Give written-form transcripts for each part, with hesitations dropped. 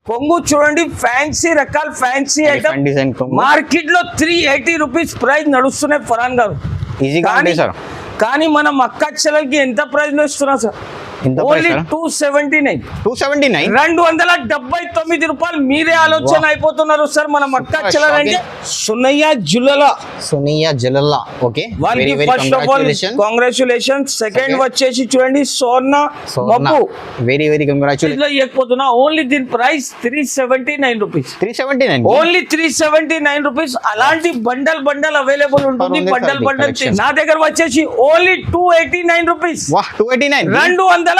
కొంగు చూడండి, ఫ్యాన్సీ రకాల ఫ్యాన్సీ ఐటమ్ మార్కెట్ లో 380 రూపీస్ ప్రైస్ నడుస్తున్నాయి ఫరాన్ గారు. కానీ మనం అక్క చెల్లెలకి ఎంత ప్రైస్ లో ఇస్తున్నాం సార్? ఓన్లీ 279. 279 రూపాయలు. మీరే ఆలోచన అయిపోతున్నారు సార్. మనం అక్క చెల్లెలంటే సునయ్య జ్యువెలర్స్. ఓకే, వాళ్ళకి first of all congratulations. Second వచ్చేసి చూడండి సోర్ణ మప్పు. Very very congratulations. ఇవ్వకపోతున్నా ఓన్లీ దీని ప్రైస్ 379 రూపీస్. 379 only 379 rupees. అలాంటి బండల్ అవైలబుల్ ఉంటుంది. బండల్ నా దగ్గర వచ్చేసి ఓన్లీ 289 రూపీస్. 298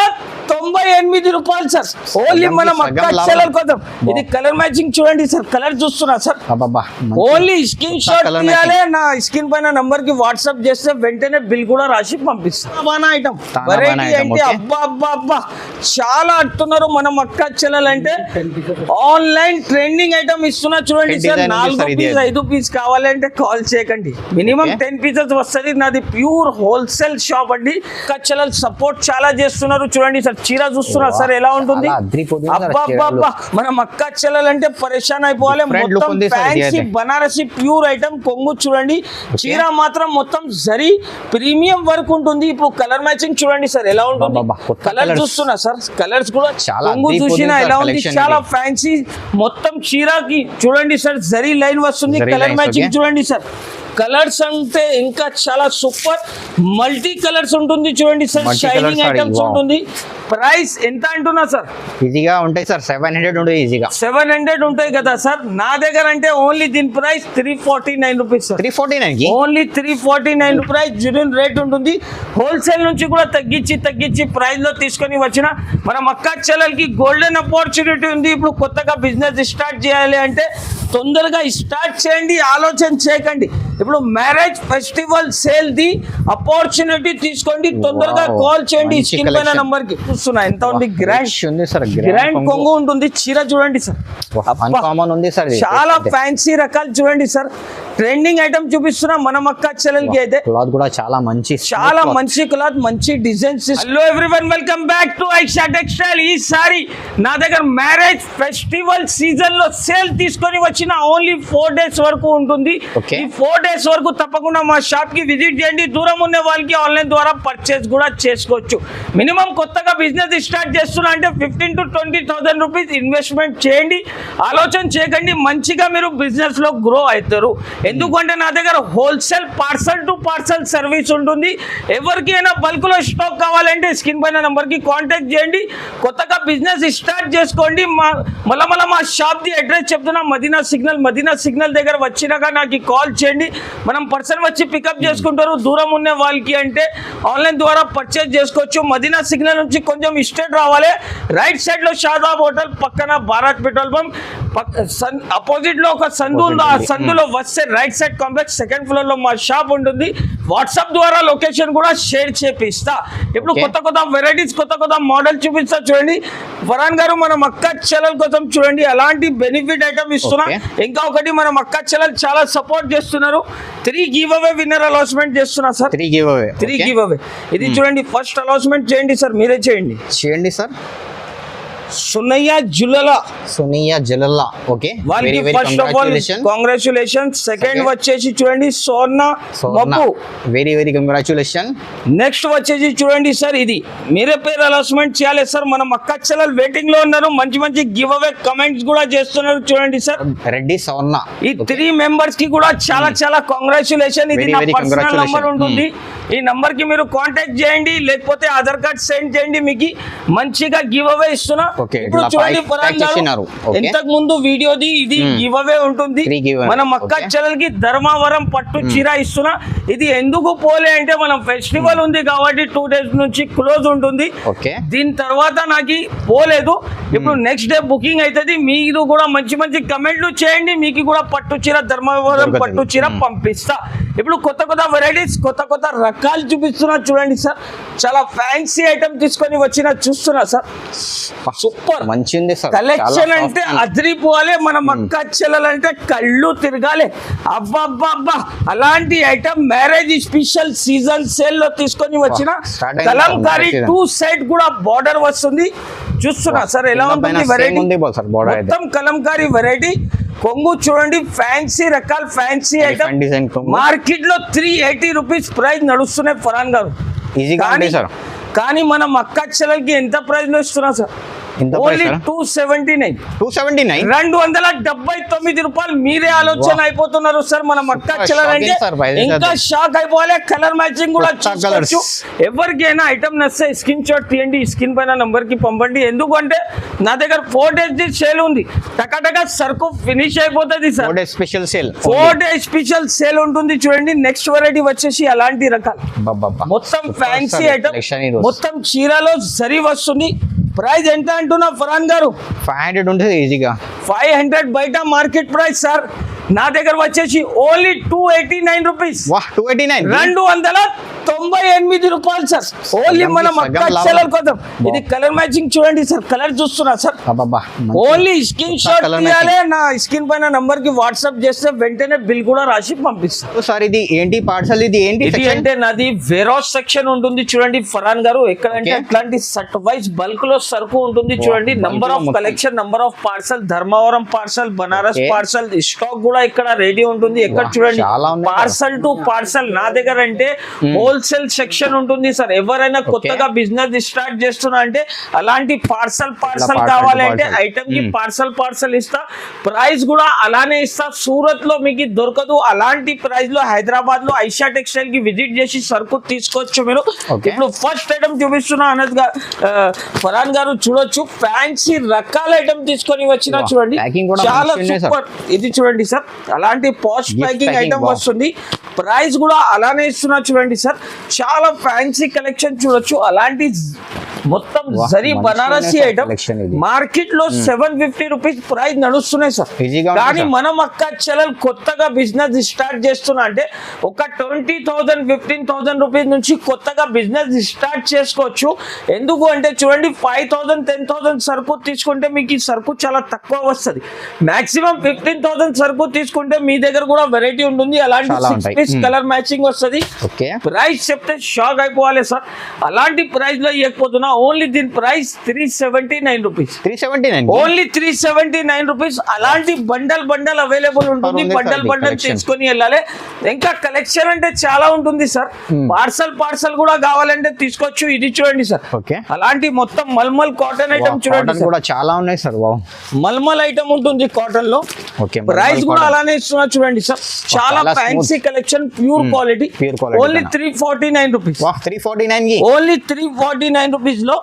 రూపాయలు సార్. ఓన్లీ మనం అక్క చెల్లెల కోసం. ఇది కలర్ మ్యాచింగ్ చూడండి సార్. కలర్ చూస్తున్నా సార్. ఓన్లీ స్క్రీన్ షాట్ తీయాలి, నా స్క్రీన్ పైన నంబర్ కి వాట్సాప్ చేస్తే వెంటనే బిల్ కూడా రాసి పంపిస్తాం. ఐటమ్ వెరైటీ అంటే అబ్బా చాలా అడుతున్నారు మనం అక్క చెల్లెలు అంటే. ఆన్లైన్ ట్రెండింగ్ ఐటమ్ ఇస్తున్నా చూడండి సార్. 4 పీస్ 5 పీస్ కావాలంటే కాల్ చేయకండి. మినిమం 10 పీసెస్ వస్తుంది. నాది ప్యూర్ హోల్సేల్ షాప్ అండి. అక్క చెల్లెలు సపోర్ట్ చాలా చేస్తున్నారు చూడండి సార్. చీర చూస్తున్నా సార్ ఎలా ఉంటుంది. అబ్బా మనం అక్క చెల్లెలంటే పరేషాన్ అయిపోవాలి. మొత్తం ఫ్యాన్సీ బనారసి ప్యూర్ ఐటమ్. కొంగు చూడండి, చీర మాత్రం మొత్తం జరీ ప్రీమియం వర్క్ ఉంటుంది. ఇప్పుడు కలర్ మ్యాచింగ్ చూడండి సార్ ఎలా ఉంటుంది. కలర్ చూస్తున్నా సార్. కలర్స్ కూడా కొంగు చూసినా ఎలా ఉంది. చాలా ఫ్యాన్సీ మొత్తం చీరకి చూడండి సార్. జరీ లైన్ వస్తుంది. కలర్ మ్యాచింగ్ చూడండి సార్. కలర్స్ అంటే ఇంకా చాలా సూపర్ మల్టీ కలర్స్ ఉంటుంది చూడండి సార్. షైనింగ్ ఐటమ్స్ ఉంటుంది. ప్రైస్ ఎంత అంటున్నా సార్? ఈజీగా ఉంటాయి సార్. 700 ఉంటాయి. ఈజీగా 700 ఉంటాయి కదా సార్. నా దగ్గర అంటే ఓన్లీ దీని price 349 rupees sir. 349 only 349 rupees. Genuine rate ఉంటుంది. హోల్సేల్ నుంచి కూడా తగ్గించి ప్రైస్ లో తీసుకొని వచ్చిన మనం అక్క చెల్లెలకి గోల్డెన్ ఆపర్చునిటీ ఉంది. ఇప్పుడు కొత్తగా బిజినెస్ స్టార్ట్ చేయాలి అంటే తొందరగా స్టార్ట్ చేయండి, ఆలోచన చేయకండి. ఇప్పుడు marriage festival sale the opportunity తీసుకోండి. తొందరగా కాల్ చేయండి స్క్రీన్ పైన నంబర్ కి. చూస్తున్నా ఎంత ఉంది. గ్రాండ్ కొంగు ఉంటుంది. చీర చూడండి సార్. చాలా ఫ్యాన్సీ రకాలు చూడండి సార్. ట్రెండింగ్ ఐటమ్ చూపిస్తున్నా మనం అక్క చెల్లెలకి అయితే. క్లాత్ కూడా చాలా మంచి క్లాత్, మంచి designs. Hello everyone, welcome back to Aisha textile. ఈసారి నా దగ్గర మ్యారేజ్ ఫెస్టివల్ సీజన్ లో సేల్ తీసుకొని వచ్చిన ఓన్లీ 4 days వరకు ఉంటుంది. ఈ 4 days వరకు తప్పకుండా మా షాప్ కి విజిట్ చేయండి. దూరం ఉన్న వాళ్ళకి ఆన్లైన్ ద్వారా పర్చేస్ కూడా చేసుకోవచ్చు. మినిమం కొత్తగా బిజినెస్ స్టార్ట్ చేస్తున్నా అంటే 15,000 to 20,000 రూపీస్ ఇన్వెస్ట్మెంట్ చేయండి. ఆలోచన చేయకండి. మంచిగా మీరు బిజినెస్ లో గ్రో అవుతారు. ఎందుకంటే నా దగ్గర wholesale parcel to parcel service ఉంటుంది. ఎవరికైనా బల్క్ లో స్టాక్ కావాలంటే స్క్రీన్ పైన నంబర్ కి కాంటాక్ట్ చేయండి. కొత్తగా బిజినెస్ స్టార్ట్ చేసుకోండి. మళ్ళా మా షాప్ ది అడ్రస్ చెప్తున్నా. మదీనా సిగ్నల్ దగ్గర వచ్చినాక నాకు కాల్ చేయండి. మనం పర్సన్ వచ్చి పికప్ చేసుకుంటారు. దూరం ఉన్న వాళ్ళకి అంటే ఆన్లైన్ ద్వారా పర్చేజ్ చేసుకోవచ్చు. మదీనా సిగ్నల్ నుంచి కొంచెం స్ట్రెయిట్ రావాలి. రైట్ సైడ్ లో షాదాబ్ హోటల్ పక్కన భారత్ పెట్రోల్ పంప్ అపోజిట్ లో ఒక సందు ఉంది. ఆ సందులో వస్తే right side complex 2nd floor లో మా షాప్ ఉంటుంది. వాట్సాప్ ద్వారా లొకేషన్ కూడా షేర్ చేపిస్తా. ఇప్పుడు కొత్త వెరైటీస్, కొత్త మోడల్ చూపిస్తా చూడండి. ఫరాన్ గారు మనం అక్క చెల్లెల కోసం చూడండి అలాంటి బెనిఫిట్ ఐటమ్ ఇస్తున్నా. ఇంకా ఒకటి మనం అక్క చెల్లెలు చాలా సపోర్ట్ చేస్తున్నారు. 3 గివ్ అవే విన్నర్ అనౌన్స్మెంట్ చేస్తున్నా సార్. 3 give away. ఇది చూడండి. ఫస్ట్ అనౌన్స్మెంట్ చేయండి సార్. మీరే చేయండి సార్. సునయ్య జ్యువెలర్స్. ఓకే, వాళ్ళకి first of all congratulations. Second వచ్చేసి చూడండి సోర్ణ మప్పు. Very very congratulation. నెక్స్ట్ వచ్చేసి చూడండి సార్. ఇది మీరే పేరు అనౌన్స్మెంట్ చేయాలి సార్. మనం అక్క చెల్లెలు వెయిటింగ్ లో ఉన్నారు. మంచి గివ్ అవే కమెంట్స్ కూడా చేస్తున్నారు చూడండి సార్. రెడ్డి సోర్ణ. ఈ 3 మెంబర్స్ కి కూడా చాలా కంగ్రాచులేషన్. ఇది నా పర్సనల్ నంబర్ ఉంటుంది. ఈ నంబర్ కి మీరు కాంటాక్ట్ చేయండి, లేకపోతే ఆధార్ కార్డ్ సెండ్ చేయండి. మీకు మంచిగా గివ్ అవే ఇస్తున్నా. ఇప్పుడు చూడండి ఫరాన్ గారు, ఇంతకు ముందు వీడియోది ఇది గివ్ అవే ఉంటుంది. మనం అక్క చెల్లెలకి ధర్మవరం పట్టు చీర ఇస్తున్నా. ఇది ఎందుకు పోలే అంటే మనం ఫెస్టివల్ ఉంది కాబట్టి 2 days నుంచి క్లోజ్ ఉంటుంది. దీని తర్వాత నాకు పోలేదు. ఇప్పుడు నెక్స్ట్ డే బుకింగ్ అవుతుంది. మీరు కూడా మంచి కమెంట్లు చేయండి. మీకు కూడా పట్టు చీర, ధర్మవరం పట్టు చీర పంపిస్తా. ఇప్పుడు కొత్త వెరైటీస్, కొత్త రకాలు చూపిస్తున్నా చూడండి సార్. చాలా ఫ్యాన్సీ ఐటమ్ తీసుకొని వచ్చిన చూస్తున్నా సార్. సూపర్ మంచిది సార్. కలెక్షన్ అంటే అదిరిపోవాలి. మన అక్క చెల్లెలంటే కళ్ళు తిరగాలి. అబ్బా అలాంటి item marriage special season sale లో తీసుకొని వచ్చిన. కలంకారీ 2 side కూడా బార్డర్ వస్తుంది. చూస్తున్నా సార్ ఎలా ఉంటుంది వెరైటీ ఉంది బోల్ సార్ బోర్డర్ అయితే మొత్తం కలంకారీ వెరైటీ. కొంగు చూడండి ఫ్యాన్సీ రకాల ఫ్యాన్సీ ఐటమ్ డిజైన్ మార్కెట్ లో 380 రూపీస్ ప్రైస్ నడుస్తున్నాయి ఫరాన్ గారు. ఈజీగా ఉంది సార్. కానీ మనం అక్క చెల్లెలకి ఎంత ప్రైస్ లో ఇస్తున్నాం సార్? ఎంత ఓన్లీ ప్రైస్ 279. 279 279 రూపాయలు. మీరే ఆలోచన అయిపోతున్నారు సార్. మనం అక్క చెల్లెలంటే shocking sir, prices ఇంకా అయితే. షాక్ అయిపోవాలి. కలర్ మ్యాచింగ్ కూడా కొత్త చూసుకోవచ్చు. colours. ఎవరికైనా ఐటమ్ నచ్చితే స్క్రీన్ షాట్ తీయండి, స్క్రీన్ పైన నంబర్ కి పంపండి. ఎందుకంటే నా దగ్గర 4 days సేల్ ఉంది. టకాటకా సరుకు ఫినిష్ అయిపోతుంది sir. 4 days special sale 4 days special sale ఉంటుంది. చూడండి నెక్స్ట్ వెరైటీ వచ్చేసి అలాంటి రకాలు మొత్తం ఫ్యాన్సీ ఐటమ్, మొత్తం చీరలో జరీ వస్తుంది. ప్రైస్ ఎంత అంటున్నా ఫరాన్ గారు? 500 ఉంటుంది ఈజీగా. 500 బయట మార్కెట్ ప్రైస్ సార్. నా దగ్గర వచ్చేసి ఓన్లీ 289 రూపీస్. వాహ్ 289 298 రూపాయలు సార్. ఓన్లీ మనం అక్క చెల్లెల కోసం. ఇది కలర్ మ్యాచింగ్ చూడండి సార్. కలర్ చూస్తున్నా సార్. అబ్బబ్బా ఓన్లీ స్క్రీన్ షాట్ తీయాలి. నా స్క్రీన్ పైన నంబర్ కి వాట్సాప్ చేస్తే వెంటనే బిల్ కూడా రాసి పంపిస్తాను సార్. ఇది ఏంటి పార్సల్? ఇది ఏంటి ఇది అంటే నాది వేరోస్ సెక్షన్ ఉంటుంది చూడండి ఫరాన్ గారు. ఎక్కడంటే అట్లాంటి సట్ వైజ్ బల్క్ లో సరుకు ఉంటుంది చూడండి. Number of collection, number of parcel, Dharmavaram parcel, Banaras parcel, stock కూడా ఇక్కడ రెడీ ఉంటుంది. ఎక్కడ చూడండి పార్సల్ టు పార్సల్. నా దగ్గర అంటే హోల్సేల్ సెక్షన్ ఉంటుంది సార్. ఎవరైనా కొత్తగా బిజినెస్ స్టార్ట్ చేస్తున్నా అంటే అలాంటి పార్సల్ కావాలంటే ఐటమ్ కి పార్సల్ ఇస్తా. ప్రైస్ కూడా అలానే ఇస్తా. సూరత్ లో మీకు దొరకదు అలాంటి ప్రైస్ లో. హైదరాబాద్ లో ఐషా టెక్స్టైల్ కి విజిట్ చేసి సరుకు తీసుకోవచ్చు మీరు. ఇప్పుడు ఫస్ట్ ఐటమ్ చూపిస్తున్నా అనద్ ఫరాన్ గారు చూడొచ్చు. ఫ్యాన్సీ రకాల ఐటమ్ తీసుకొని వచ్చినా చూడండి. చాలా సూపర్. ఇది చూడండి సార్. అలాంటి పోస్ట్ ప్యాకింగ్ ఐటమ్ వస్తుంది. ప్రైస్ కూడా అలానే ఇస్తున్నా చూడండి సార్. చాలా ఫ్యాన్సీ కలెక్షన్ చూడొచ్చు. అలాంటి మొత్తం జరీ బనారసి ఐటమ్ మార్కెట్ లో 750 రూపీస్ ప్రైస్ నడుస్తున్నాయి సార్. కానీ మనం అక్క చెల్లెలు కొత్తగా బిజినెస్ స్టార్ట్ చేస్తున్నా అంటే ఒక 20,000 15,000 రూపీస్ నుంచి కొత్తగా బిజినెస్ స్టార్ట్ చేసుకోవచ్చు. ఎందుకు అంటే చూడండి 5,000 10,000 సరుకు తీసుకుంటే మీకు ఈ సరుకు చాలా తక్కువ వస్తుంది. మాక్సిమం 15,000 సరుకు తీసుకుంటే మీ దగ్గర కూడా వెరైటీ ఉంటుంది. అలాంటి 6 పీస్ కలర్ మ్యాచింగ్ వస్తుంది. ప్రైస్ చెప్తే షాక్ అయిపోవాలి సార్. అలాంటి ప్రైస్ లో ఇవ్వకపోతున్నా. ఓన్లీ దీని ప్రైస్ 379 రూపీస్. 379 only 379 rupees. అలాంటి బండల్ అవైలబుల్ ఉంటుంది. బండల్ తీసుకొని వెళ్ళాలి. ఇంకా కలెక్షన్ అంటే చాలా ఉంటుంది సార్. పార్సల్ కూడా కావాలంటే తీసుకోవచ్చు. ఇది చూడండి సార్. అలాంటి మొత్తం మల్మల్ కాటన్ ఐటమ్ చూడండి కూడా చాలా ఉన్నాయి సార్. మల్మల్ ఐటమ్ ఉంటుంది కాటన్ లో. ప్రైస్ కూడా అలానే ఇస్తున్నా చూడండి సార్. చాలా fancy collection, pure quality. Only 349 rupees. 349 only 349 rupees లో.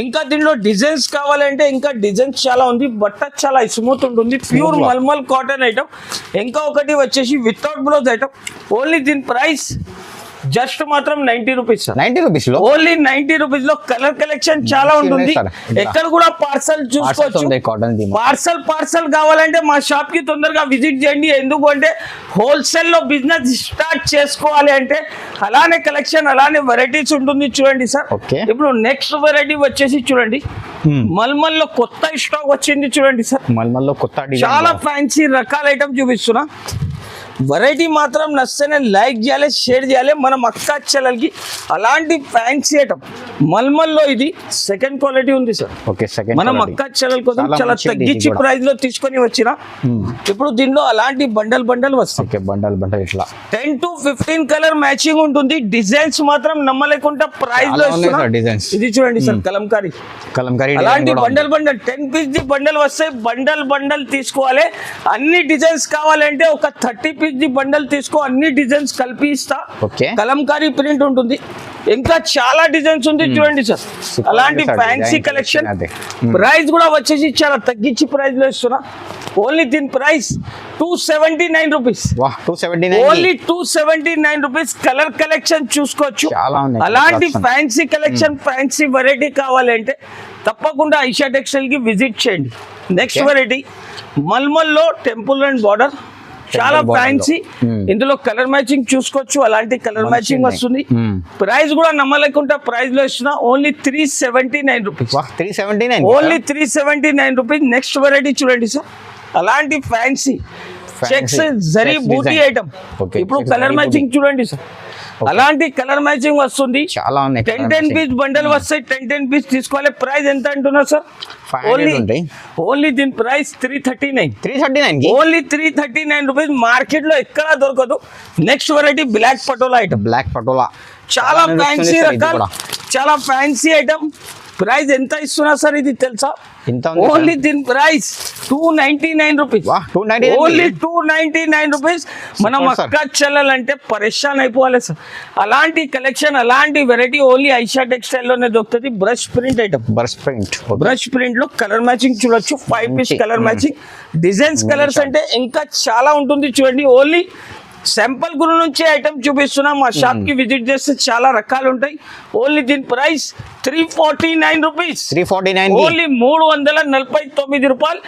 ఇంకా దీనిలో డిజైన్స్ కావాలంటే ఇంకా డిజైన్స్ చాలా ఉంది. బట్ట చాలా స్మూత్ ఉంటుంది. Pure mulmul cotton item. ఇంకా ఒకటి వచ్చేసి వితౌట్ బ్లౌజ్ ఐటమ్. ఓన్లీ దీని ప్రైస్ జస్ట్ మాత్రం 90 రూపీస్. 90 రూపీస్ లో ఓన్లీ 90 రూపీస్ లో కలర్ కలెక్షన్ చాలా ఉంటుంది. ఎక్కడ కూడా పార్సల్ చూసుకోవచ్చు. పార్సల్ కావాలంటే మా షాప్ కి తొందరగా విజిట్ చేయండి. ఎందుకంటే హోల్సేల్ లో బిజినెస్ స్టార్ట్ చేసుకోవాలి అంటే అలానే కలెక్షన్, అలానే వెరైటీస్ ఉంటుంది చూడండి సార్. ఇప్పుడు నెక్స్ట్ వెరైటీ వచ్చేసి చూడండి మల్మల్ లో కొత్త స్టాక్ వచ్చింది చూడండి సార్. మల్మల్ లో కొత్త చాలా ఫ్యాన్సీ రకాల ఐటమ్ చూపిస్తున్నా. వెరైటీ మాత్రం నచ్చితేనే లైక్ చేయాలి, షేర్ చేయాలి. మనం అక్క చెల్లెలకి అలాంటి ఫ్యాన్సీ ఐటమ్ మల్మల్లో ఇది సెకండ్ క్వాలిటీ ఉంది సార్. మనం అక్క చెల్లెల కోసం చాలా తగ్గించి ప్రైస్ లో తీసుకొని వచ్చిన. ఇప్పుడు దీనిలో అలాంటి బండల్ వస్తాయి. బండల్ ఇట్లా 10 to 15 కలర్ మ్యాచింగ్ ఉంటుంది. డిజైన్స్ మాత్రం నమ్మలేకుండా ప్రైస్ లో ఇస్తున్నా. ఇది చూడండి సార్ కలంకారీ అలాంటి బండల్ 10 పీస్ ది బండల్ వస్తాయి. బండల్ తీసుకోవాలి. అన్ని డిజైన్స్ కావాలంటే ఒక 30 పీస్ ది బండల్ తీసుకో. అన్ని డిజైన్స్ కలిపి ఇస్తా. కలంకారీ ప్రింట్ ఉంటుంది. ఇంకా చాలా డిజైన్స్ ఉంది చూడండి సార్. అలాంటి ఫ్యాన్సీ కలెక్షన్. ప్రైస్ కూడా వచ్చేసి చాలా తగ్గించి ప్రైస్ లో ఇస్తున్నా. ఓన్లీ దీని price 279 rupees. Only 279 rupees. Colour collection చూసుకోవచ్చు. అలాంటి ఫ్యాన్సీ కలెక్షన్, ఫ్యాన్సీ వెరైటీ కావాలంటే తప్పకుండా ఐషా టెక్స్టైల్ కి విజిట్ చేయండి. నెక్స్ట్ వెరైటీ మల్మల్ లో టెంపుల్ అండ్ బార్డర్. చాలా ఫ్యాన్సీ. ఇందులో కలర్ మ్యాచింగ్ చూసుకోవచ్చు. అలాంటి కలర్ మ్యాచింగ్ వస్తుంది. ప్రైస్ కూడా నమ్మలేకుండా ప్రైస్ లో ఇస్తున్నా. Only 379 rupees. Only 379 rupees. Next variety చూడండి సార్. అలాంటి ఫ్యాన్సీ చెక్స్ జరీ బూటీ ఐటమ్. ఇప్పుడు కలర్ మ్యాచింగ్ చూడండి సార్. అలాంటి కలర్ మ్యాచింగ్ వస్తుంది. చాలా ఉన్నాయి 10 పీస్ బండల్ వస్తాయి. 10 పీస్ తీసుకోవాలి. ప్రైస్ ఎంత అంటున్నారు సార్? 500 ఉంటాయి. ఓన్లీ దీని ప్రైస్ 339. 339 కి ఓన్లీ 339 రూపీస్. మార్కెట్ లో ఎక్కడా దొరకదు. Next variety black patola item. Black patola చాలా చాలా ఫ్యాన్సీ నడుస్తుంది ఇది రకాలు, కూడా. చాలా ఫ్యాన్సీ ఐటమ్. ప్రైస్ ఎంత ఇస్తున్నా సార్ ఇది తెలుసా? ఎంత ఉంది సార్? ఓన్లీ దీని ప్రైస్ 299 రూపీస్. వాహ్, 299 ఓన్లీ 299 రూపీస్. మనం Super, sir. అక్క చెల్లెలంటే పరేషాన్ అయిపోవాలి సార్. అలాంటి కలెక్షన్, అలాంటి వెరైటీ ఓన్లీ ఐషా టెక్స్టైల్ లోనే దొరుకుతుంది. Brush print item. Brush print. Brush print లో కలర్ మ్యాచింగ్ చూడొచ్చు. 5 పీస్ మంచి. Colour matching. డిజైన్స్ కలర్స్ అంటే ఇంకా చాలా ఉంటుంది చూడండి. ఓన్లీ శాంపుల్ గురి నుంచి ఐటమ్ చూపిస్తున్నా. మా షాప్ కి విజిట్ చేస్తే చాలా రకాలు ఉంటాయి. ఓన్లీ దీని ప్రైస్ 349 రూపీస్. 349 కి ఓన్లీ 349 రూపాయలు.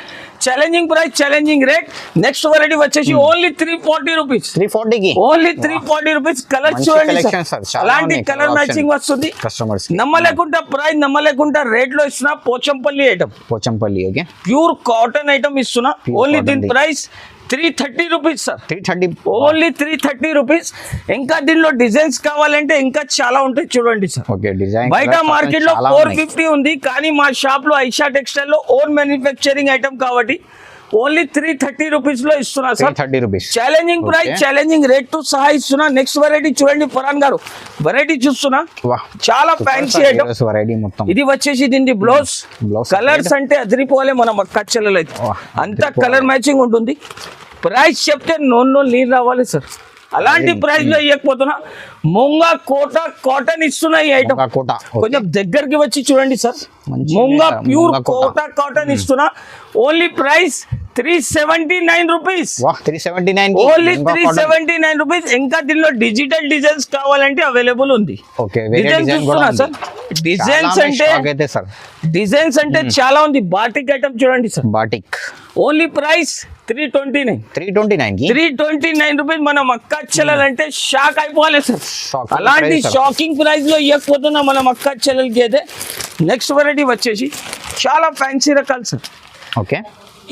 Challenging price, challenging rate. Next variety వచ్చేసి ఓన్లీ 340 రూపీస్. 340 కి ఓన్లీ 340 రూపీస్. కలర్ మంచి చూడండి collection సార్. sir. చాలా అలాంటి ఉన్నాయి కలర్ colour మ్యాచింగ్ option. వస్తుంది. కస్టమర్స్ నమ్మలేకుండా ప్రైస్, నమ్మలేకుండా రేట్ లో ఇస్తున్నా. Pochampally item, Pochampally. Okay, pure cotton item ఇస్తున్నా. Pure ఓన్లీ cotton దీని ది. Price 330 rupees sir. 330. Only 330 rupees. ఇంకా దీనిలో డిజైన్స్ కావాలంటే ఇంకా చాలా ఉంటాయి చూడండి సార్. ఓకే, డిజైన్ బయట మార్కెట్ లో 450 ఉంది, కానీ మా షాప్ లో ఐషా టెక్స్టైల్ లో ఓన్ మ్యానుఫ్యాక్చరింగ్ ఐటమ్ కాబట్టి ఓన్లీ 330 రూపీస్ లో ఇస్తున్నా sir. 330 rupees. Challenging price, Okay. Challenging rate తో సహా ఇస్తున్నా. నెక్స్ట్ వెరైటీ చూడండి ఫరాన్ గారు. వెరైటీ చూస్తున్నా, వాహ్, చాలా ఫ్యాన్సీ ఐటమ్. వెరైటీ మొత్తం. ఇది వచ్చేసి దీని బ్లౌజ్. Blouse కలర్స్ అంటే అదిరిపోలే మన మక్క చెల్లెలు అయితే. వాహ్, అంతా కలర్ మ్యాచింగ్ ఉంటుంది. ప్రైస్ చెప్తే నోళ్ళు నీళ్ళు రావాలి సార్. అలాంటి ప్రైస్ లో ఇవ్వకపోతున్నా. ముంగా కోట కాటన్ ఇస్తున్నా ఈ ఐటమ్. ముంగా కోట. Okay. కొంచెం దగ్గరికి వచ్చి చూడండి సార్. మంచిగా ముంగా ఉంది సార్. ప్యూర్ ముంగా కోట. కోట కాటన్ ఇస్తున్నా. Only price 379 rupees. వాహ్, 379 కి ఓన్లీ ఇంకా cotton. 379 రూపీస్. ఇంకా దీనిలో డిజిటల్ డిజైన్స్ కావాలంటే అవైలబుల్ ఉంది. ఓకే, వేరే డిజైన్ డిజైన్ కూడా చూస్తున్నా ఉంది. సార్. డిజైన్స్ చాలా అంటే stock అయితే సార్. డిజైన్స్ అంటే చాలా ఉంది. బాటిక్ ఐటమ్ చూడండి సార్. బాటిక్. Only price 329. 329 కి 329 రూపీస్. మనం అక్క చెల్లెలంటే షాక్ అయిపోవాలి సార్. Shocking అలాంటి price, sir. షాకింగ్ ప్రైస్ లో ఇవ్వకపోతున్నా మనం అక్క చెల్లెలకి అయితే. నెక్స్ట్ వెరైటీ వచ్చేసి చాలా ఫ్యాన్సీ రకాలు సార్. ఓకే,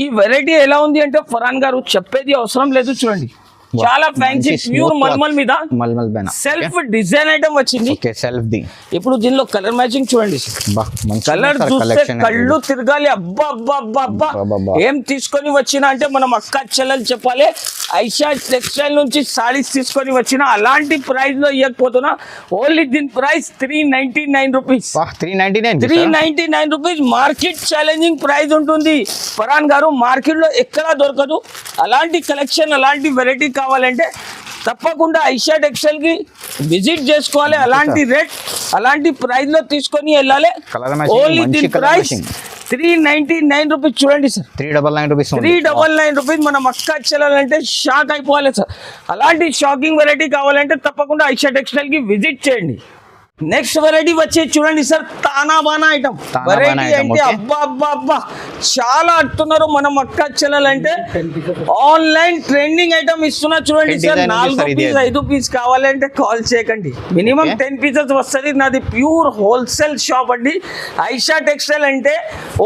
ఈ వెరైటీ ఎలా ఉంది అంటే ఫరాన్ గారు చెప్పేది అవసరం లేదు చూడండి. చాలా ఫ్యాన్సీ ప్యూర్ మల్మల్ మీద మల్మల్ బెనా. సెల్ఫ్ డిజైన్ ఐటమ్ వచ్చింది. Okay, self the. ఇప్పుడు దీనిలో కలర్ మ్యాచింగ్ చూడండి సార్. బా, మంచి కలర్ చూస్తే కలెక్షన్. కళ్ళు తిరగాలి. అబ్బా అబ్బా అబ్బా అబ్బా. అబ్బబ్బా. ఏం తీసుకొని వచ్చినా అంటే మనం అక్క చెల్లెలు చెప్పాలి. ఐషా టెక్స్టైల్ నుంచి సారీస్ తీసుకొని వచ్చిన. అలాంటి ప్రైస్ లో ఇవ్వకపోతున్నా. ఓన్లీ దీని ప్రైస్ 399 రూపీస్. వాహ్, 399. 399 రూపీస్. మార్కెట్ ఛాలెంజింగ్ ప్రైస్ ఉంటుంది ఫరాన్ గారు. మార్కెట్ లో ఎక్కడా దొరకదు. అలాంటి కలెక్షన్, అలాంటి వెరైటీ కావాలంటే తప్పకుండా ఐషా టెక్స్టైల్ కి విజిట్ చేసుకోవాలి. అలాంటి రేట్, అలాంటి ప్రైస్ లో తీసుకొని వెళ్ళాలి. Colour matching, ఓన్లీ మంచి దీని colour ప్రైస్ matching. 399 రూపీస్. చూడండి సార్, 399 రూపీస్. 399 రూపీస్. మనం అక్క చెల్లాలంటే షాక్ అయిపోవాలి సార్. అలాంటి షాకింగ్ వెరైటీ కావాలంటే తప్పకుండా ఐషా టెక్స్టైల్ కి విజిట్ చేయండి. నెక్స్ట్ వెరైటీ వచ్చి చూడండి సార్, తానా బానా ఐటమ్. తానా వెరైటీ బానా item, అంటే okay. అబ్బా అబ్బా అబ్బా చాలా అడుతున్నారు మనం అక్క చెల్లెలంటే. ఆన్లైన్ ట్రెండింగ్ ఐటమ్ ఇస్తున్నా చూడండి Design సార్. ఉంది 4 sir, ఇది. పీస్ 5 పీస్ కావాలంటే కాల్ చేయకండి. Minimum Okay. 10 పీసెస్ వస్తుంది. నాది ప్యూర్ హోల్సేల్ షాప్ అండి. ఐషా టెక్స్టైల్ అంటే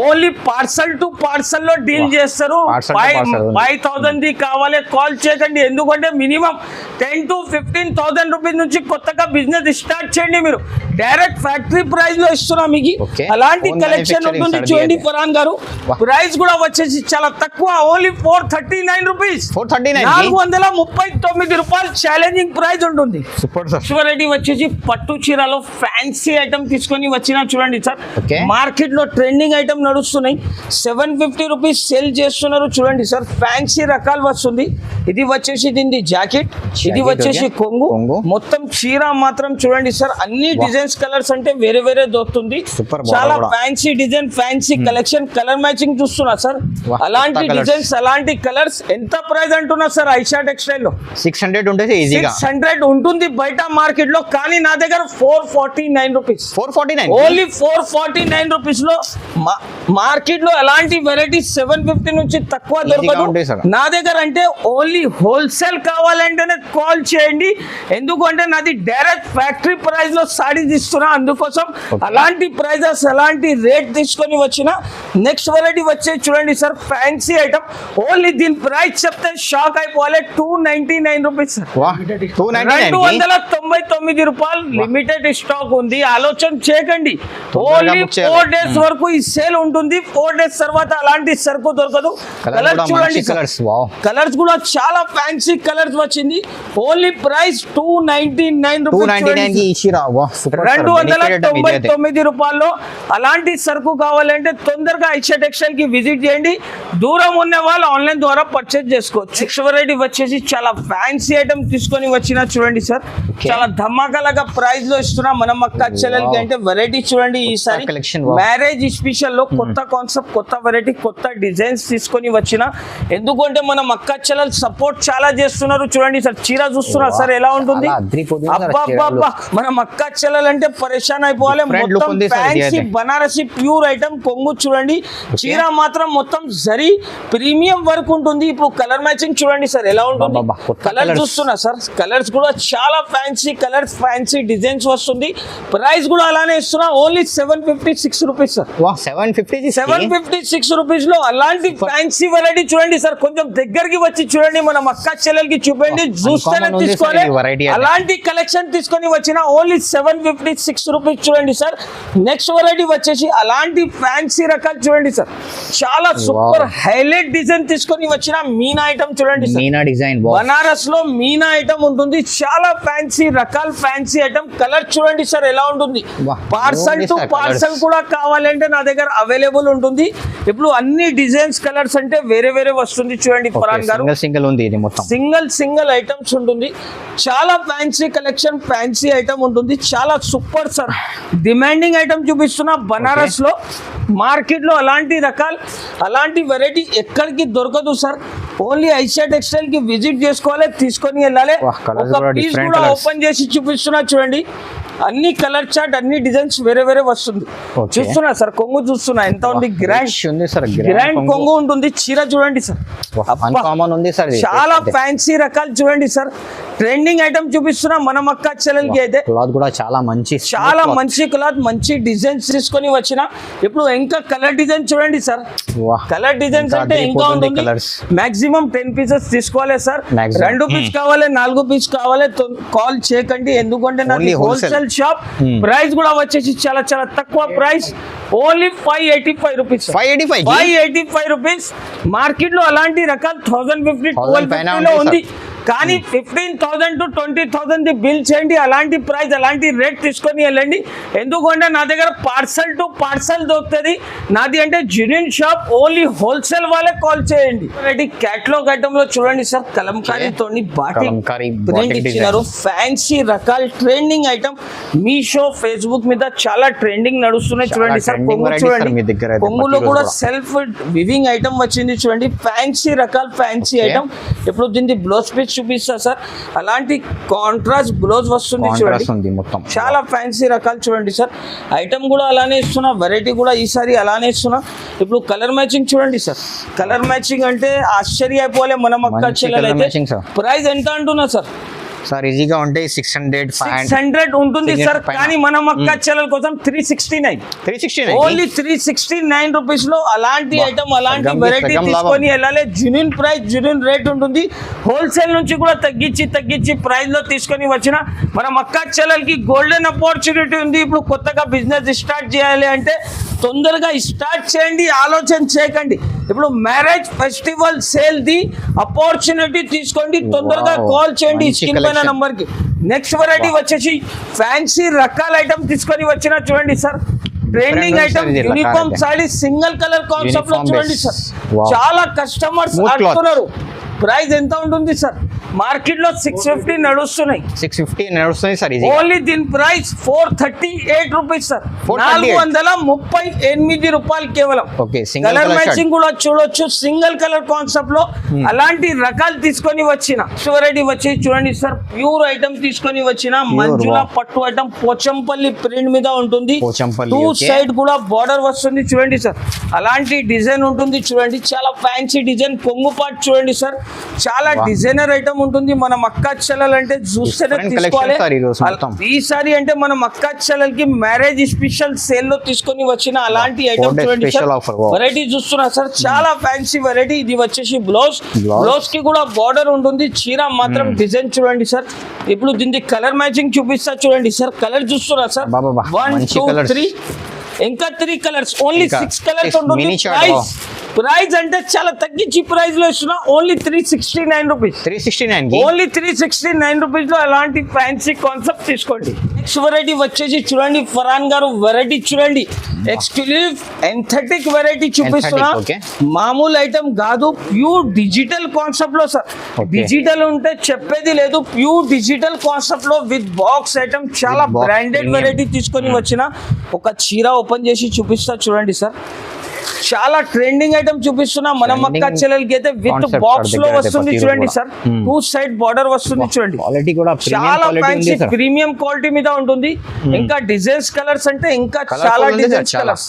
ఓన్లీ పార్సల్ టు పార్సల్ లో డీల్ Wow. చేస్తారు. Parcel to parcel only. 5,000 the కావాలి కాల్ చేయకండి. ఎందుకంటే మినిమం 10 to 15,000 రూపీస్ నుంచి కొత్తగా బిజినెస్ స్టార్ట్ చేయండి. మీరు డైరెక్ట్ ఫ్యాక్టరీ ప్రైస్ లో ఇస్తున్నా మీకు. Okay. అలాంటి Own కలెక్షన్ manufacturing ఉంటుంది sir, చూడండి ఇది. ఫరాన్ గారు. Wow. ప్రైస్ కూడా వచ్చేసి చాలా తక్కువ. Only 439 rupees. 439 కి? 439 రూపాయలు ఛాలెంజింగ్ ప్రైస్ ఉంటుంది. Super sir. వెరైటీ వచ్చేసి పట్టు చీరలో ఫ్యాన్సీ ఐటమ్ తీసుకొని వచ్చినా చూడండి సార్. Okay. మార్కెట్ లో ట్రెండింగ్ ఐటమ్ నడుస్తున్నాయి. 750 రూపీస్ సేల్ చేస్తున్నారు చూడండి సార్. ఫ్యాన్సీ రకాలు వస్తుంది. ఇది వచ్చేసి దీని జాకెట్, ఇది వచ్చేసి okay. కొంగు. కొంగు. మొత్తం చీర మాత్రం చూడండి సార్. అన్ని డిజైన్స్ కలర్స్ అంటే వేరే వేరే దొరుకుతుంది. Super చాలా బాగా. Fancy design, fancy collection. Colour matching చూస్తున్నా సార్. వాహ్, అలాంటి కొత్త colours. డిజైన్స్, అలాంటి కలర్స్. ఎంత ప్రైస్ అంటున్నా సార్ ఐషా టెక్స్టైల్ లో? 600 ఉంటుంది ఈజీగా. 600 ఉంటుంది బయట మార్కెట్ లో, కానీ నా దగ్గర 449 రూపీస్. 449. ఓన్లీ 449 రూపీస్ లో మార్కెట్ లో ఎలాంటి వెరైటీ 750 నుంచి తక్కువ దొరకదు ఉంటాయి sir. నా దగ్గర. అంటే ఓన్లీ హోల్సేల్ కావాలంటేనే కాల్ చేయండి. ఎందుకంటే నాది డైరెక్ట్ ఫ్యాక్టరీ ప్రైస్ లో సాడీ ప్రైజ్ ఇస్తున్నా, అందుకోసం అలాంటి ప్రైజెస్ అలాంటి రేట్ తీసుకొని వచ్చిన. నెక్స్ట్ వెరైటీ వచ్చే చూడండి సార్, ఫ్యాన్సీ ఐటమ్. ఓన్లీ దీని ప్రైస్ చెప్తే షాక్ అయిపోవాలి. 299 రూపీస్ సార్, వాహ్ 299 299 రూపాయలు. లిమిటెడ్ స్టాక్ ఉంది, ఆలోచన చేయకండి. తొందరగా ఓన్లీ book చేయాలి. 4 డేస్ వరకు ఈ సేల్ ఉంటుంది. 4 డేస్ తర్వాత అలాంటి సరుకు దొరకదు. కలర్ చూడండి, కలర్స్ వావ్, కలర్స్ కూడా చాలా ఫ్యాన్సీ కలర్స్ వచ్చింది. ఓన్లీ ప్రైస్ 299 299 కి ఇచ్చిరా. వాహ్ సూపర్ 299 రూపాయల్లో. అలాంటి సరుకు కావాలంటే తొందరగా ఐషా టెక్స్టైల్ కి విజిట్ చేయండి. దూరం ఉన్న వాళ్ళు ఆన్లైన్ ద్వారా పర్చేజ్ చేసుకోవచ్చు. నెక్స్ట్ వెరైటీ వచ్చేసి చాలా ఫ్యాన్సీ ఐటమ్ తీసుకొని వచ్చిన చూడండి సార్, చాలా ధమాకాలుగా ప్రైస్ లో ఇస్తున్నా మన మక్క చెల్లెలకి. అంటే వెరైటీ చూడండి, ఈసారి collection, మ్యారేజ్ స్పెషల్ లో కొత్త కాన్సెప్ట్, కొత్త వెరైటీ, కొత్త డిజైన్స్ తీసుకొని వచ్చిన. ఎందుకంటే మన మక్క చెల్లెలు సపోర్ట్ చాలా చేస్తున్నారు. చూడండి సార్, చీర చూస్తున్నారు సార్ ఎలా ఉంటుంది. అబ్బా, మన మక్క చెల్లెలు అంటే పరేషాన్ అయిపోవాలి. మొత్తం ఫ్యాన్సీ బనారసి ప్యూర్ ఐటమ్ కొంగు చూడండి. చీర మాత్రం మొత్తం జరీ ప్రీమియం వర్క్ ఉంటుంది. ఇప్పుడు కలర్ మ్యాచింగ్ చూడండి సార్ ఎలా ఉంటుంది. కలర్ చూస్తున్నా సార్, కలర్స్ కూడా చాలా ఫ్యాన్సీ కలర్స్, ఫ్యాన్సీ డిజైన్స్ వస్తుంది. ప్రైస్ కూడా అలానే ఇస్తున్నా. Only 756 rupees sir. వాహ్ 756 రూపీస్ లో అలాంటి ఫ్యాన్సీ వెరైటీ చూడండి సార్. కొంచెం దగ్గరికి వచ్చి చూడండి, మన మక్క చెల్లెలకి చూపండి, చూస్తేనే తీసుకోవాలి. అలాంటి కలెక్షన్ తీసుకొని వచ్చిన ఓన్లీ 756 రూపీస్ చూడండి సార్. నెక్స్ట్ వెరైటీ వచ్చేసి అలాంటి ఫ్యాన్సీ రకాలు చూడండి సార్, చాలా సూపర్ హైలైట్ డిజైన్ తీసుకొని వచ్చిన మీనా ఐటమ్ చూడండి సార్. మీనా డిజైన్ బనారస్ లో మీనా ఐటమ్ ఉంటుంది. చాలా ఫ్యాన్సీ రకాలు, ఫ్యాన్సీ ఐటమ్. కలర్ చూడండి సార్ ఎలా ఉంటుంది. పార్సల్ టు పార్సల్ కూడా కావాలంటే నా దగ్గర అవైలబుల్ ఉంటుంది. ఇప్పుడు అన్ని డిజైన్స్ కలర్స్ అంటే వేరే వేరే వస్తుంది చూడండి. పరాన్ గారు సింగిల్ ఉంది, ఇది మొత్తం సింగిల్ ఐటమ్స్ ఉంటుంది. చాలా ఫ్యాన్సీ కలెక్షన్, ఫ్యాన్సీ ఐటమ్ ఉంటుంది. చాలా సూపర్ సార్, డిమాండింగ్ ఐటమ్ చూపిస్తున్నా. బనారస్ లో మార్కెట్ లో అలాంటి రకాలు, అలాంటి వెరైటీ ఎక్కడికి దొరకదు సార్. ఓన్లీ ఐషా టెక్స్టైల్ కి విజిట్ చేసుకోవాలి, తీసుకొని వెళ్ళాలి. ఒక పీస్ కూడా ఓపెన్ చేసి చూపిస్తున్నా చూడండి. అన్ని కలర్ చార్ట్, అన్ని డిజైన్స్ వేరే వేరే వస్తుంది. చూస్తున్నా సార్, కొంగు చూస్తున్నా ఎంత ఉంది. గ్రాండ్ కొంగు ఉంటుంది. చీర చూడండి సార్, చాలా ఫ్యాన్సీ రకాలు చూడండి సార్. ట్రెండింగ్ ఐటమ్ చూపిస్తున్నా మన మక్క చెల్లెలకి. అయితే క్లాత్ కూడా చాలా మంచి క్లాత్, మంచి డిజైన్స్ తీసుకొని వచ్చిన. ఇప్పుడు ఇంకా కలర్ డిజైన్ చూడండి సార్. కలర్ డిజైన్స్ అంటే ఇంకా ఉంటుంది. మాక్సిమం 10 పీసెస్ తీసుకోవాలి సార్. 2 పీస్ కావాలి, 4 పీస్ కావాలి, కాల్ చేయకండి. ఎందుకంటే నాకు హోల్సేల్ షాప్. ప్రైస్ కూడా వచ్చేసి చాలా చాలా తక్కువ price. Only 585 rupees. 585 rupees. Market లో అలాంటి రకాలు 1050, 1250 లో ఉంది. కానీ 15,000 to 20,000 బిల్ చేయండి. అలాంటి ప్రైస్, అలాంటి రేట్ తీసుకొని వెళ్ళండి. ఎందుకంటే నా దగ్గర పార్సల్ టు పార్సల్ దొరుకుతుంది. నాది అంటే జెన్యూన్ షాప్. ఓన్లీ హోల్సేల్ వాళ్ళే కాల్ చేయండి. క్యాటలాగ్ ఐటమ్ లో చూడండి సార్, కలంకారీతో బాటిక్ ప్రింట్ ఇచ్చినారు. ఫ్యాన్సీ రకాలు, ట్రెండింగ్ ఐటమ్. మీషో, ఫేస్బుక్ మీద చాలా ట్రెండింగ్ నడుస్తున్నాయి చూడండి సార్. కొంగు చూడండి, కొంగులో కూడా సెల్ఫ్ వివింగ్ ఐటమ్ వచ్చింది చూడండి. ఫ్యాన్సీ రకాలు, ఫ్యాన్సీ ఐటమ్. ఇప్పుడు దీనికి బ్లౌజ్ పీస్ చూపిస్తా సార్. అలాంటి కాంట్రాస్ట్ బ్లౌజ్ వస్తుంది చూడండి. చాలా ఫ్యాన్సీ రకాలు చూడండి సార్. ఐటమ్ కూడా అలానే ఇస్తున్నా, వెరైటీ కూడా ఈసారి అలానే ఇస్తున్నా. ఇప్పుడు కలర్ మ్యాచింగ్ చూడండి సార్. కలర్ మ్యాచింగ్ అంటే ఆశ్చర్య అయిపోలే మన మక్క చెల్లెలు. అయితే ప్రైస్ ఎంత అంటున్నా సార్? సార్ ఈజీగా ఉంటే 600 ఉంటుంది సార్. కానీ మన మక్క చెల్లెల కోసం 369 ఓన్లీ 369 రూపీస్ లో అలాంటి ఐటమ్, అలాంటి వెరైటీ తీసుకొని వెళ్ళాలి. జెన్యూన్ ప్రైస్, జెన్యూన్ రేట్ ఉంటుంది. హోల్సేల్ నుంచి కూడా తగ్గించి ప్రైస్ లో తీసుకొని వచ్చిన మన మక్క చెల్లెలకి గోల్డెన్ ఆపర్చునిటీ ఉంది. ఇప్పుడు కొత్తగా బిజినెస్ స్టార్ట్ చేయాలి అంటే తొందరగా స్టార్ట్ చేయండి, ఆలోచన చేయకండి. ఇప్పుడు marriage festival sale the opportunity తీసుకోండి. తొందరగా కాల్ చేయండి స్క్రీన్ పైన నంబర్ కి. నెక్స్ట్ వెరైటీ వచ్చేసి ఫ్యాన్సీ రకాల ఐటమ్ తీసుకొని వచ్చిన చూడండి sir. Trending item, uniform sorry, single colour concept లో చూడండి సార్. చాలా కస్టమర్స్ అడుగుతున్నారు. ప్రైస్ ఎంత ఉంటుంది సార్? మార్కెట్ లో 650 నడుస్తున్నాయి సార్. ఓన్లీ దీని ప్రైస్ 438 రూపీస్ సార్. 438 రూపాయలు కేవలం. కలర్ మ్యాచింగ్ కూడా చూడొచ్చు. సింగిల్ కలర్ కాన్సెప్ట్ లో అలాంటి రకాలు తీసుకొని వచ్చిన వెరైటీ వచ్చి చూడండి సార్. ప్యూర్ ఐటమ్ తీసుకొని వచ్చిన మంజుల పట్టు ఐటమ్. పోచంపల్లి ప్రింట్ మీద ఉంటుంది. 2 సైడ్ కూడా బార్డర్ వస్తుంది చూడండి సార్. అలాంటి డిజైన్ ఉంటుంది చూడండి. చాలా ఫ్యాన్సీ డిజైన్. కొంగు పార్ట్ చూడండి సార్. చాలా డిజైనర్ ఐటమ్ ఉంటుంది. మన మక్కా చెల్లెలు అంటే చూస్తేనే Different తీసుకోవాలి. collection, sir, ఈరోజు మొత్తం. ఈసారి అంటే మన మక్కా చెల్లెలకి మ్యారేజ్ స్పెషల్ సేల్ లో తీసుకొని వచ్చిన అలాంటి ఐటమ్ చూడండి special sir. offer, wow. Variety చూస్తున్నా సార్, చాలా ఫ్యాన్సీ వెరైటీ. ఇది వచ్చేసి బ్లౌజ్ కి కూడా బార్డర్ ఉంటుంది. చీర మాత్రం డిజైన్ చూడండి సార్. ఇప్పుడు దీనికి కలర్ మ్యాచింగ్ చూపిస్తా చూడండి సార్. కలర్ చూస్తున్నా సార్, బాబా, 1 మంచి 2 colours. 3 ఇంకా 3 కలర్స్, ఓన్లీ ఇంకా 6 కలర్స్ six ఉంటుంది. mini chart, ప్రైస్ అంటే చాలా తగ్గించి ప్రైస్ లో ఇస్తున్నా, ఓన్లీ 369 రూపీస్. 369 కి ఓన్లీ 369 రూపీస్ లో అలాంటి ఫ్యాన్సీ కాన్సెప్ట్ తీసుకోండి. నెక్స్ట్ వెరైటీ వచ్చేసి చూడండి ఫరాన్ గారు, వెరైటీ చూడండి, ఎక్స్క్లూజివ్ ఎంథెటిక్ వెరైటీ చూపిస్తున్నా. okay. మామూలు ఐటమ్ కాదు, ప్యూర్ డిజిటల్ కాన్సెప్ట్ లో సార్. Okay. డిజిటల్ ఉంటే చెప్పేది లేదు, ప్యూర్ డిజిటల్ కాన్సెప్ట్ లో విత్ బాక్స్ ఐటమ్, చాలా With box, branded premium. Variety తీసుకొని వచ్చిన. ఒక చీర ఓపెన్ చేసి చూపిస్తా చూడండి సార్. చాలా ట్రెండింగ్ ఐటమ్ చూపిస్తున్నా. మన మక్కా చెల్లెలకి అయితే విత్ Concept బాక్స్ లో దగ్గర అయితే వస్తుంది ప్రతి చూడండి కూడా. సార్. 2 సైడ్ బార్డర్ వస్తుంది చూడండి. క్వాలిటీ కూడా ప్రీమియం చాలా క్వాలిటీ ఉంది ఫ్యాన్సీ సార్. ప్రీమియం క్వాలిటీ మీద ఉంటుంది. ఇంకా డిజైన్స్ కలర్స్ అంటే ఇంకా Colourful చాలా ఉంది సార్, డిజైన్స్ చాలా. కలర్స్.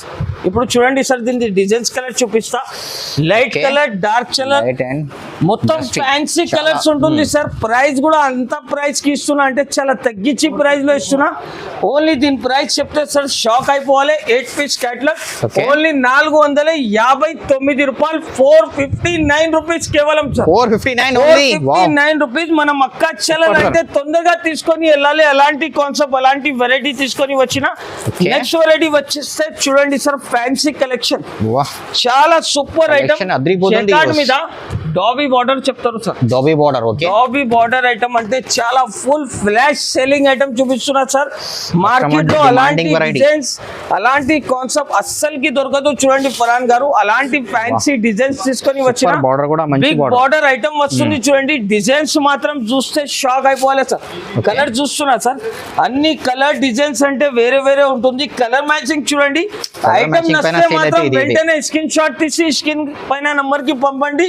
ఇప్పుడు చూడండి సార్, దీని డిజైన్స్ కలర్ చూపిస్తా. Light Okay. Colour, dark colour, Light and మొత్తం interesting. ఫ్యాన్సీ చాలా. కలర్స్ ఉంటుంది సార్. ప్రైస్ కూడా అంత ప్రైస్ కి ఇస్తున్నా అంటే చాలా తగ్గించి ప్రైస్ లో ఇస్తున్నా. ఓన్లీ దీని ప్రైస్ చెప్తే సార్ షాక్ అయిపోవాలి. 8 పీస్ క్యాటలాగ్, Okay. ఓన్లీ 459 రూపాయలు, 459 రూపీస్ కేవలం సార్. 459 ఓన్లీ. Wow, 459 rupees. మన మక్కా చెల్లెలు Super, అంటే తొందరగా తీసుకొని వెళ్ళాలి. అలాంటి కాన్సెప్ట్, అలాంటి వెరైటీ తీసుకొని వచ్చిన. Okay. నెక్స్ట్ వెరైటీ వచ్చేస్తే చూడండి సార్, ఫ్యాన్సీ కలెక్షన్, వాహ్, చాలా సూపర్ Collection ఐటమ్. అదిరిపోతుంది షెకార్డ్ ఈరోజు. మీద డాబీ బార్డర్ చెప్తారు sir. Dhobi border. Okay, dobby border item అంటే చాలా ఫుల్ ఫ్లాష్ సెల్లింగ్ ఐటమ్ చూపిస్తున్నారు సార్. మార్కెట్ లో demanding అలాంటి variety. డిజైన్స్, అలాంటి కాన్సెప్ట్ అస్సలకి దొరకదు. చూడండి ఫరాన్ గారు, అలాంటి ఫ్యాన్సీ డిజైన్స్ తీసుకొని వచ్చిన. బార్డర్ కూడా మంచి బిగ్ బార్డర్. బార్డర్ ఐటమ్ వస్తుంది చూడండి. డిజైన్స్ మాత్రం చూస్తే షాక్ అయిపోవాలి సార్. కలర్ చూస్తున్నా సార్, అన్ని కలర్ డిజైన్స్ అంటే వేరే వేరే ఉంటుంది. కలర్ మ్యాచింగ్ చూడండి. ఐటమ్ matching పైన నచ్చితే sale మాత్రం అయితే ఇది. వెంటనే స్క్రీన్ షాట్ తీసి స్క్రీన్ పైన నంబర్ కి పంపండి.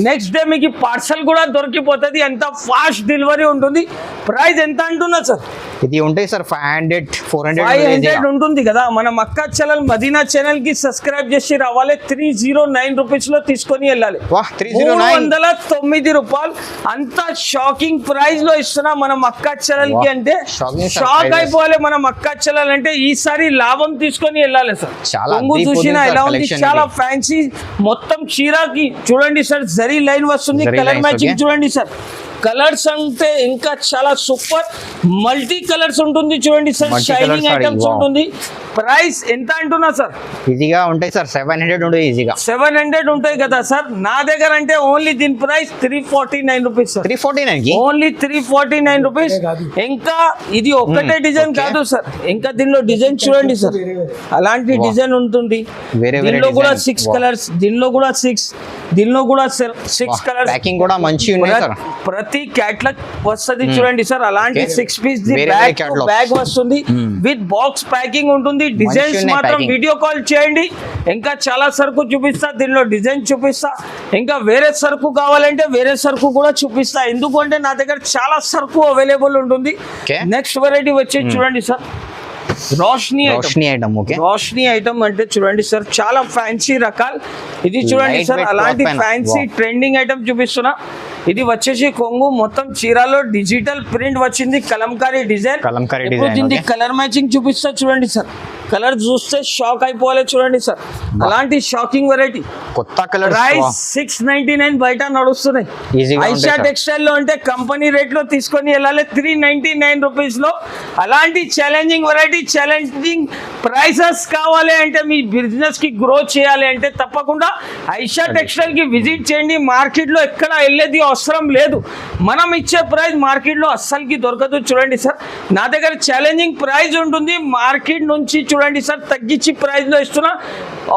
నెక్స్ట్ డే మీకు పార్సల్ కూడా దొరికిపోతుంది. అంత ఫాస్ట్ డెలివరీ ఉంటుంది. ప్రైస్ ఎంత అంటున్నా సార్? ఇది ఉంటాయి సార్ 500 400 500 ఉంటుంది కదా. మన మక్కా ఛానల్ మదీనా ఛానల్ కి సబ్స్క్రైబ్ చేసి రావాలి. 309 రూపీస్ లో తీసుకొని వెళ్ళాలి. వాహ్, 309 309 రూపాయలు. అంత షాకింగ్ ప్రైస్ లో ఇస్తున్నా మన మక్కా ఛానల్ కి. వాహ్, అంటే shocking sir షాక్ prices. అయిపోవాలి. మన మక్కా ఛానల్ అంటే ఈసారి లాభం తీసుకొని వెళ్ళాలి సార్. చాలా కొంగు అద్భుతం చూసినా sir ఎలా ఉంది, collection చాలా ఇది. ఫ్యాన్సీ. మొత్తం చీరాకి చూడండి సార్, జరీ లైన్ వస్తుంది. Zari colour lines, matching okay. చూడండి సార్. కలర్స్ అంటే ఇంకా చాలా సూపర్ మల్టీ కలర్స్ ఉంటుంది చూడండి sir. Multi shining colours saree, items wow. ఉంటుంది. ప్రైస్ ఎంత అంటున్నా సార్? ఈజీగా ఉంటాయి సార్ 700 ఉంటాయి ఈజీగా. 700 ఉంటాయి కదా సార్. నా దగ్గర అంటే ఓన్లీ దీని ప్రైస్ 349 రూపీస్ సార్. 349 కి ఓన్లీ 349 రూపీస్. ఇంకా ఇది ఒక్కటే డిజైన్ okay. కాదు సార్, ఇంకా దీనిలో డిజైన్ చూడండి సార్. అలాంటి Wow. డిజైన్ ఉంటుంది. వేరే వేరే దీనిలో కూడా designs. 6 Wow. కలర్స్, దీనిలో కూడా 6, దీనిలో కూడా 6 కలర్స్. ప్యాకింగ్ కూడా మంచి ఉన్నాయి సార్. ప్రతి క్యాట్లాగ్ వస్తుంది చూడండి సార్. అలాంటి Okay. 6 పీస్ ది వేరే బ్యాగ్ catalogs. బ్యాగ్ వస్తుంది. విత్ బాక్స్ ప్యాకింగ్ ఉంటుంది. డిజైన్స్ ఉన్నాయి మాత్రం packing. వీడియో కాల్ చేయండి. ఇంకా చాలా సరుకు చూపిస్తా, దీనిలో డిజైన్ చూపిస్తా. ఇంకా వేరే సరుకు కావాలంటే వేరే సరుకు కూడా చూపిస్తా. ఎందుకంటే నా దగ్గర చాలా సరుకు అవైలబుల్ ఉంటుంది. Okay. నెక్స్ట్ వెరైటీ వచ్చి చూడండి sir, Roshni Roshni item. Okay, Roshni item అంటే చూడండి సార్, చాలా ఫ్యాన్సీ రకాలు. ఇది చూడండి Light సార్, weight అలాంటి cloth పైన. Fancy Wow. ట్రెండింగ్ ఐటమ్ చూపిస్తున్నా. ఇది వచ్చేసి కొంగు మొత్తం చీరాలో డిజిటల్ ప్రింట్ వచ్చింది. కలంకారీ డిజైన్. కలంకారీ ఇప్పుడు design, దీనికి okay. కలర్ మ్యాచింగ్ చూపిస్తా చూడండి సార్. కలర్ చూస్తే షాక్ అయిపోవాలి చూడండి సార్. అలాంటి షాకింగ్ వెరైటీ. కొత్త కలర్. ప్రైస్ 699 బయట నడుస్తున్నాయి. Easy-గా ఉంటాయి ఐషా sir. టెక్స్టైల్ లో అంటే కంపెనీ రేట్ లో తీసుకొని వెళ్ళాలి 399 రూపీస్ లో. అలాంటి ఛాలెంజింగ్ వెరైటీ, ఛాలెంజింగ్ ప్రైసెస్ కావాలి అంటే, మీ బిజినెస్ కి గ్రో చేయాలి అంటే తప్పకుండా ఐషా టెక్స్టైల్ కి విజిట్ చేయండి. మార్కెట్ లో ఎక్కడ వెళ్ళేది అవసరం లేదు. మనం ఇచ్చే ప్రైస్ మార్కెట్ లో అస్సలకి దొరకదు. చూడండి సార్, నా దగ్గర ఛాలెంజింగ్ ప్రైస్ ఉంటుంది. మార్కెట్ నుంచి చూడండి సార్ తగ్గించి ప్రైస్ లో ఇస్తున్నా.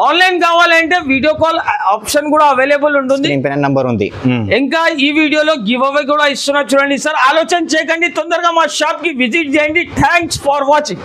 ఆన్లైన్ కావాలంటే వీడియో కాల్ ఆప్షన్ కూడా అవైలబుల్ ఉంటుంది. స్క్రీన్ పైన నంబర్ ఉంది. ఇంకా ఈ వీడియోలో గివ్ అవే కూడా ఇస్తున్నా చూడండి సార్. ఆలోచన చేయకండి, తొందరగా మా షాప్ కి విజిట్ చేయండి. Thanks for watching.